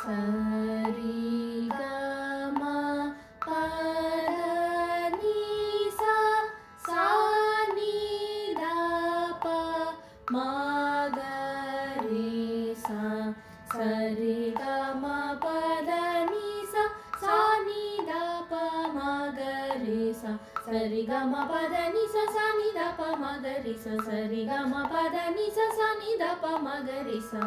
சரி க ம பத நீ சா சா நீ த ப ம க ரீ சா சரி க ம பத நீ சா சா நீ த ப ம க ரீ சா சரி க ம பத நீ சா சா நீ த ப ம க ரீ சா சரி க ம பத நீ சா சா நீ த ப ம க ரீ சா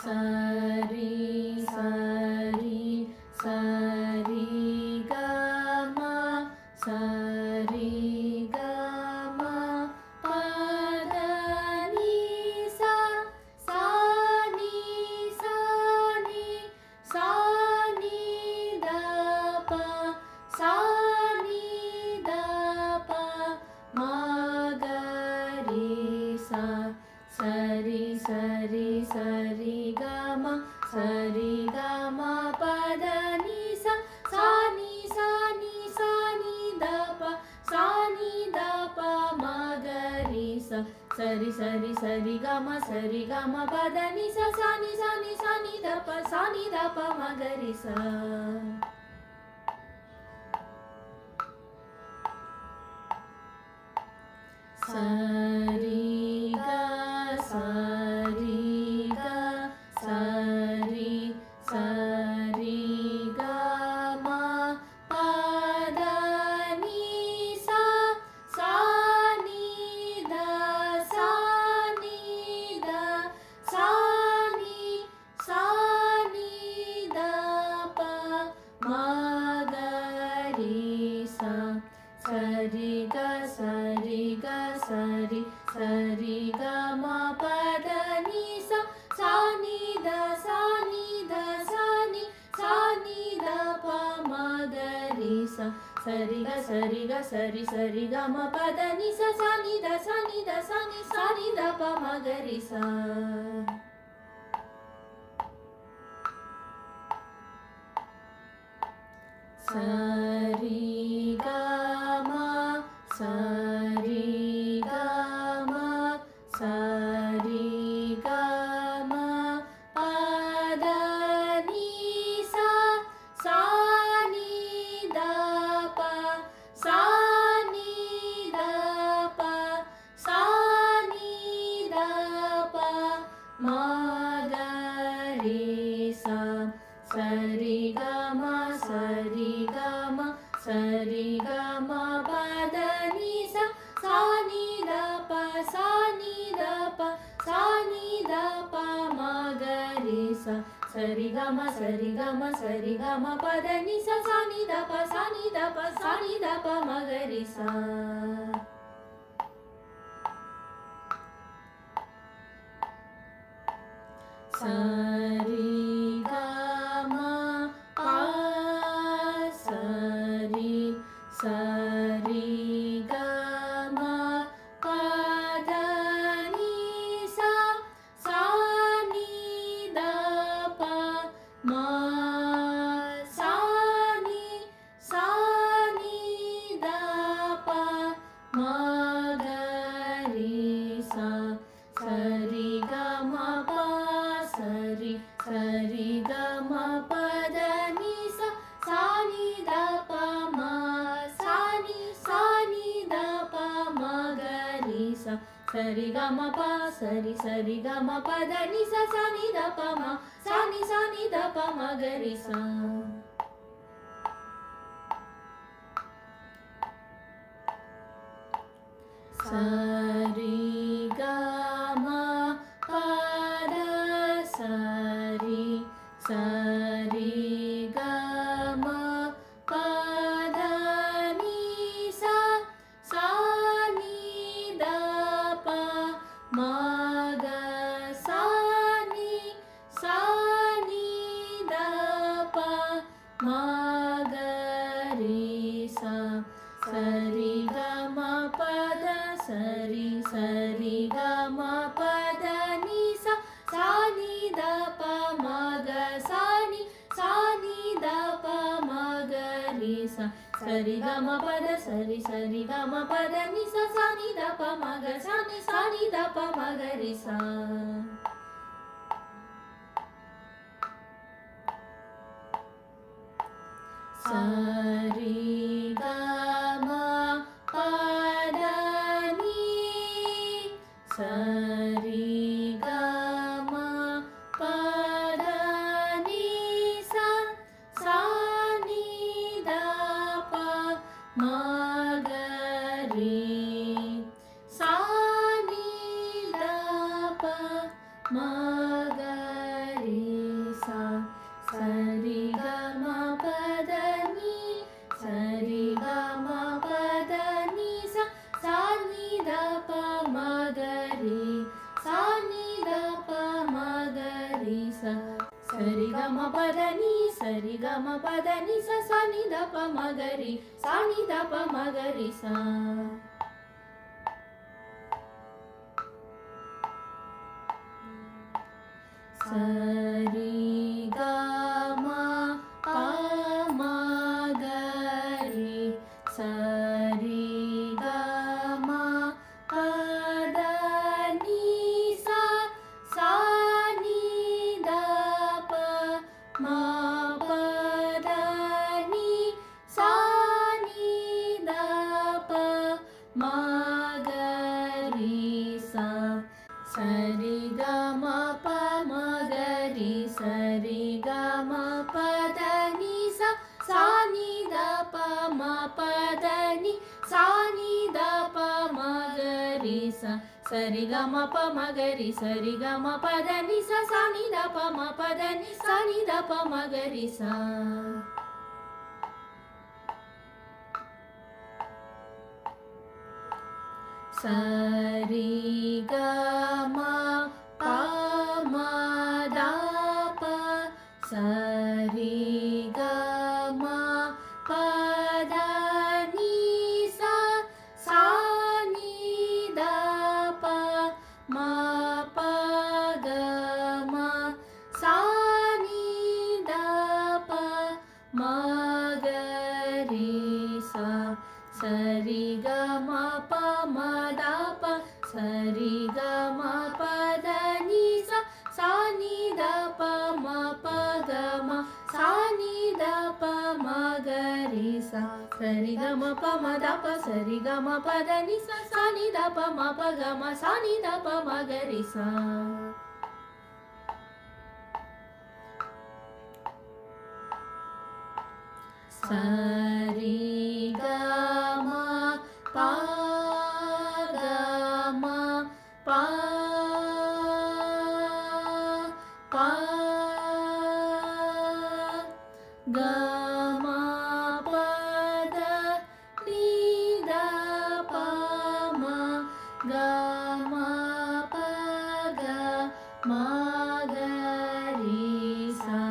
சரி சரி சரி க ம சரி க ம பத நீ சா சா நீ சா நீ சா நீ த ப சா நீ த ப ம க ரீ சா சரி சரி சரி க ம சரி க ம பத நீ சா சா நீ சா நீ சா நீ த ப சா நீ த ப ம க ரீ சா சரி சரி சரி க ம சரி க ம பத நீ சா சா நீ சா நீ சா நீ த ப சா நீ த ப ம க ரீ சா சரி க சரி க சரி சரி க ம பத நீ சா சா நீ த சா நீ த சா நீ சா நீ த ப ம க ரீ சா சரி க சரி க சரி சரி க ம பத நீ சா சா நீ த சா நீ த சா நீ சா நீ த ப ம க ரீ சா சரி க சரி க சரி சரி க ம பத நீ சா சா நீ த சா நீ த சா நீ சா நீ த ப ம க ரீ சா சரி க ம சரி க ம சரி க ம பத நீ சா சா நீ த ப சா நீ த ப சா நீ த ப ம க ரீ சா சரி க ம சரி க ம சரி க ம பத நீ சா சா நீ த ப சா நீ த ப சா நீ த ப ம க ரீ சா சரி க ம சரி க ம சரி க ம பத நீ சா சா நீ த ப சா நீ த ப சா நீ த ப ம க ரீ சா சரி க ம ப சரி சரி க ம பத நீ சா சா நீ த ப ம சா நீ சா நீ த ப ம க ரீ சா சரி க ம ப சரி சரி க ம பத நீ சா சா நீ த ப ம சா நீ த ப ம க ரீ சா சரி க ம ப சரி சரி க ம பத நீ சா சா நீ த ப ம சா நீ த ப ம க ரீ சா சரி க ம பத சரி சரி க ம பத நீ சா சா நீ த ப ம க சா நீ த ப ம க ரீ சா சரி க ம பத சரி சரி க ம பத நீ சா சா நீ த ப ம க சா நீ த ப ம க ரீ sa sari ga ma pa da sari sari ga ma pa da ni sa sa ni da pa ma ga sa ni da pa ma ga ri sa. Sari ga ma pa da ni sari ga ma pa da ni sa sa ni da pa ma ga ri sa ni da pa ma ga ri sa sari ga ma pa da ni sari ga ma pa da ni sa sa ni da pa ma ga ri sa ni da pa ma ga ri sa sari ga ma pa da ni sari ga ma pa da ni sa sa ni da pa ma ga ri sa ni da pa ma ga ri sa. Sari ga ma pa ma ga ri sari ga ma pa da ni sa sa ni da pa ma pa da ni sa ni da pa ma ga ri sa sari ga ma pa ma ga ri sari ga ma pa da ni sa sa ni da pa ma pa da ni sa ni da pa ma ga ri sa sari ga ma pa ma ga ri sari ga ma pa da ni sa sa ni da pa ma pa da ni sa ni da pa ma ga ri sa. Sari ga ma pa ma da pa sari ga ma pa da ni sa sa ni da pa ma pa ga ma sa ni da pa ma ga ri sa sari ga ma pa ma da pa sari ga ma pa da ni sa sa ni da pa ma pa ga ma sa ni da pa ma ga ri sa sari ga ma pa ma da pa sari ga ma pa da ni sa sa ni da pa ma pa ga ma sa ni da pa ma ga ri sa. Sari ga ma pa ga ma pa pa ga ma pa da ni da pa ma ga ma pa ga ma ga ri sa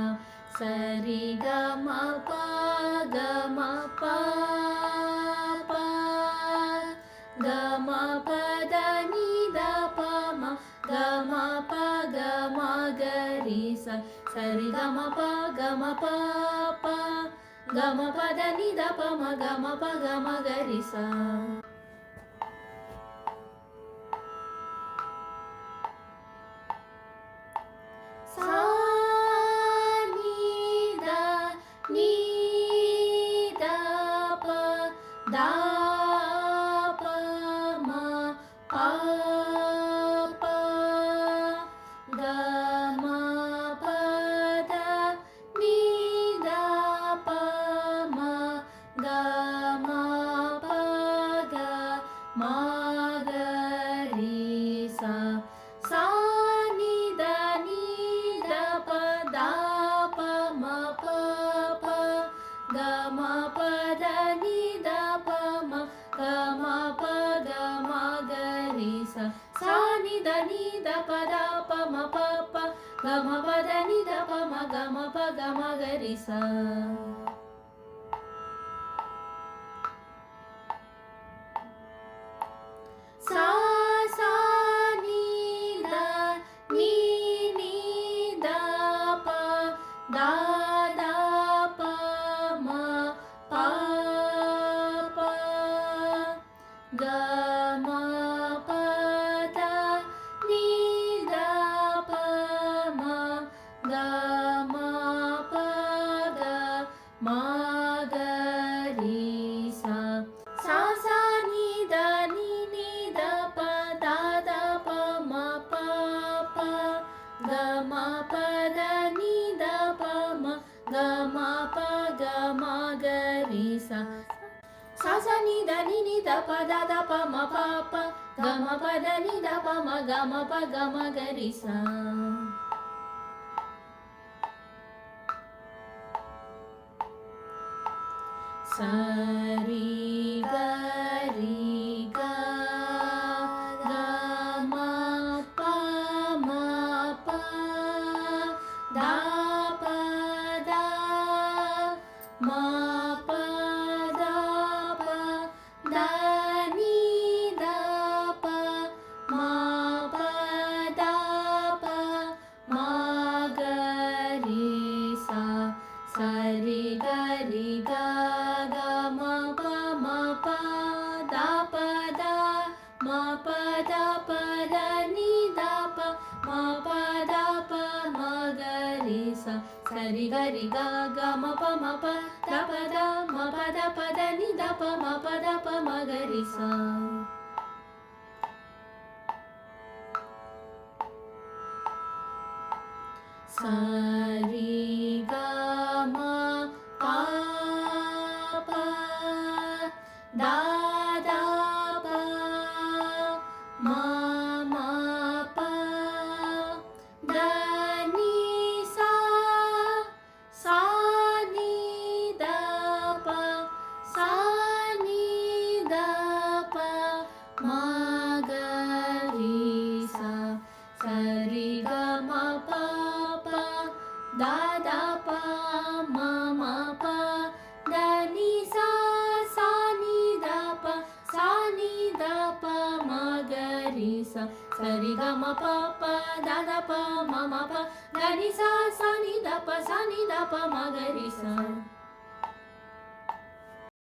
sari ga ma pa ga ma pa pa ga ma pa da ni da pa ma ga ma pa ga ma ga ri sa sari ga ma pa ga ma pa pa ga ma pa da ni da pa ma ga ma pa ga ma ga ri sa. Sa ni da pa da pa ma pa pa ga ma pa da ni da pa ma ga ma pa ga ma ga ri sa sa ni da pa da pa ma pa pa ga ma pa da ni da pa ma ga ma pa ga ma ga ri sa sa ni da pa da pa ma pa pa ga ma pa da ni da pa ma ga ma pa ga ma ga ri sa. Sa sa ni da pa da pa ma pa ma pa ga ma ga ri sa. Sa sa ni da pa da pa ma pa pa ga ma pa da ni da pa ma ga ma pa ga ma ga ri sa. Sa ri ga ga ma pa da pa da ma pa da pa da ni da pa ma pa da pa ma ga ri sa. Sa ri ga ga ma pa da pa da ma pa da pa da ni da pa ma pa da pa ma ga ri sa. Sa ri ga ga ma pa da pa da ma pa da pa da ni da pa ma pa da pa ma ga ri sa. Sa ri ga ma pa pa da da pa ma pa da ni sa. Sa ni da pa sa ni da pa ma ga ri sa. Sa ri ga ma pa da da pa ma pa da ni sa. Sa ni da pa ma ga ri sa. Sa ri ga ma pa da da pa ma pa da ni sa. Sa ni da pa ma ga ri sa.